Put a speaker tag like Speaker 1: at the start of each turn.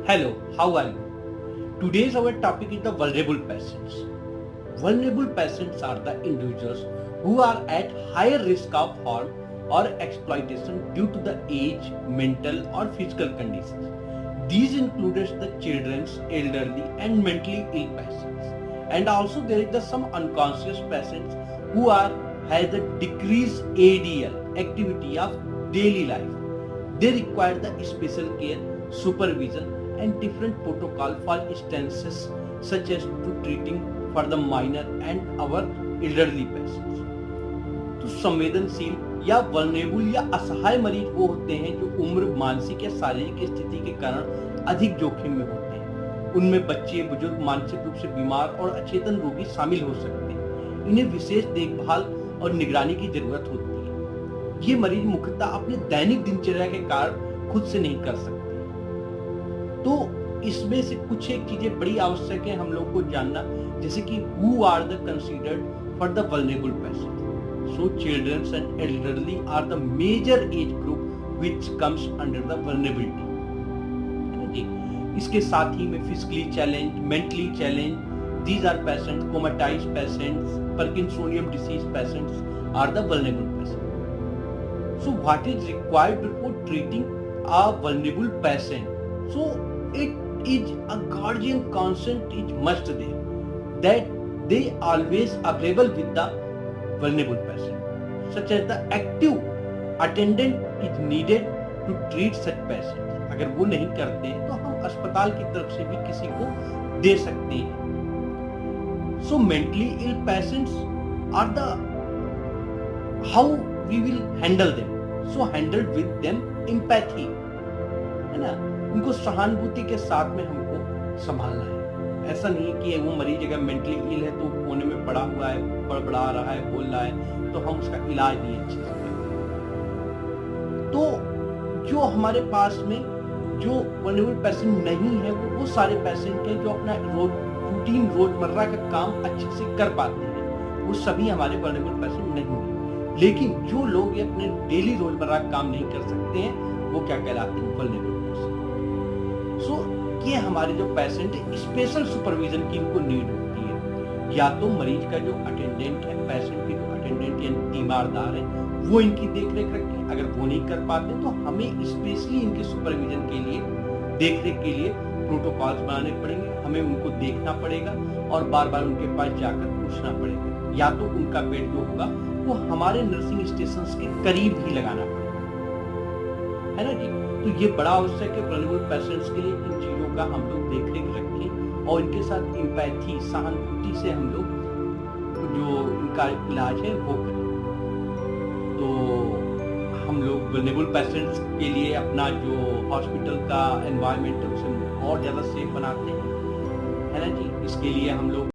Speaker 1: Hello, how are you? Today's our topic is the vulnerable patients. Vulnerable patients are the individuals who are at higher risk of harm or exploitation due to the age, mental or physical conditions. These includes the children, elderly and mentally ill patients. And also there is the some unconscious patients who are has a decreased ADL, activity of daily life. They require the special care, supervision and different protocol for instances such as to treating for the minor and our elderly patients. तो संवेदनशील या vulnerable या असहाय मरीज वो होते हैं जो उम्र, मानसिक या शारीरिक स्थिति के कारण अधिक जोखिम में होते हैं। उनमें बच्चे, बुजुर्ग, मानसिक रूप से बीमार और अचेतन रोगी शामिल हो सकते हैं। इन्हें विशेष देखभाल और निगरानी की जरूरत होती है। ये मरीज मुख्यतः अपने दैनिक दिनचर्या के कारण खुद से नहीं कर सकते। तो इसमें से कुछ एक चीजें बड़ी आवश्यक है हम लोग को जानना, जैसे कि who are the considered for the vulnerable patient. So childrens and elderly are the major age group which comes under the vulnerability. इसके साथ ही में physically challenge, mentally challenge, these are patients, comatized patients, Parkinsonian disease patients are the vulnerable patients. So what is required before treating a vulnerable patient? So it is a guardian consent is must there, that they always available with the vulnerable patient, such as the active attendant is needed to treat such patients. अगर वो नहीं करते हैं तो हम अस्पताल की तरफ से भी किसी को दे सकते हैं। So mentally ill patients are the how we will handle them. So handle with them empathy, है ना? उनको सहानुभूति के साथ में हमको संभालना है। ऐसा नहीं है कि वो मरीज अगर मेंटली इल है तो कोने में पड़ा हुआ है, बड़बड़ा रहा है, बोल रहा है, तो हम उसका इलाज नहीं अच्छे से करें। तो जो हमारे पास में जो वल्नरेबल पेशेंट नहीं है वो सारे पेशेंट हैं जो अपना रूटीन रोजमर्रा का काम अच्छे से कर पाते हैं, वो सभी हमारे वल्नरेबल पेशेंट नहीं है। लेकिन जो लोग अपने डेली रोजमर्रा का काम नहीं कर सकते हैं वो क्या कहलाते हैं? Vulnerable patient. सो ये हमारे जो पेशेंट है स्पेशल सुपरविजन की इनको नीड होती है। या तो मरीज का जो अटेंडेंट है, पेशेंट के जो अटेंडेंट या तीमारदार है, वो इनकी देख रेख रखें। अगर वो नहीं कर पाते तो हमें स्पेशली इनके सुपरविजन के लिए, देख रेख के लिए प्रोटोकॉल्स बनाने पड़ेंगे। हमें उनको देखना पड़ेगा और बार बार उनके पास जाकर पूछना पड़ेगा। या तो उनका बेड जो होगा वो हमारे नर्सिंग स्टेशन के करीब ही लगाना पड़ेगा, है ना जी? तो ये बड़ा आवश्यक है वल्नरेबल पेशेंट्स के लिए। इन चीजों का हम लोग देख रेख रखें और इनके साथ एम्पैथी, सहानुभूति से हम लोग जो इनका इलाज है वो करें। तो हम लोग वल्नरेबल पेशेंट्स के लिए अपना जो हॉस्पिटल का एनवायरनमेंट है उसे और ज़्यादा सेफ बनाते हैं, है ना जी? इसके लिए हम लोग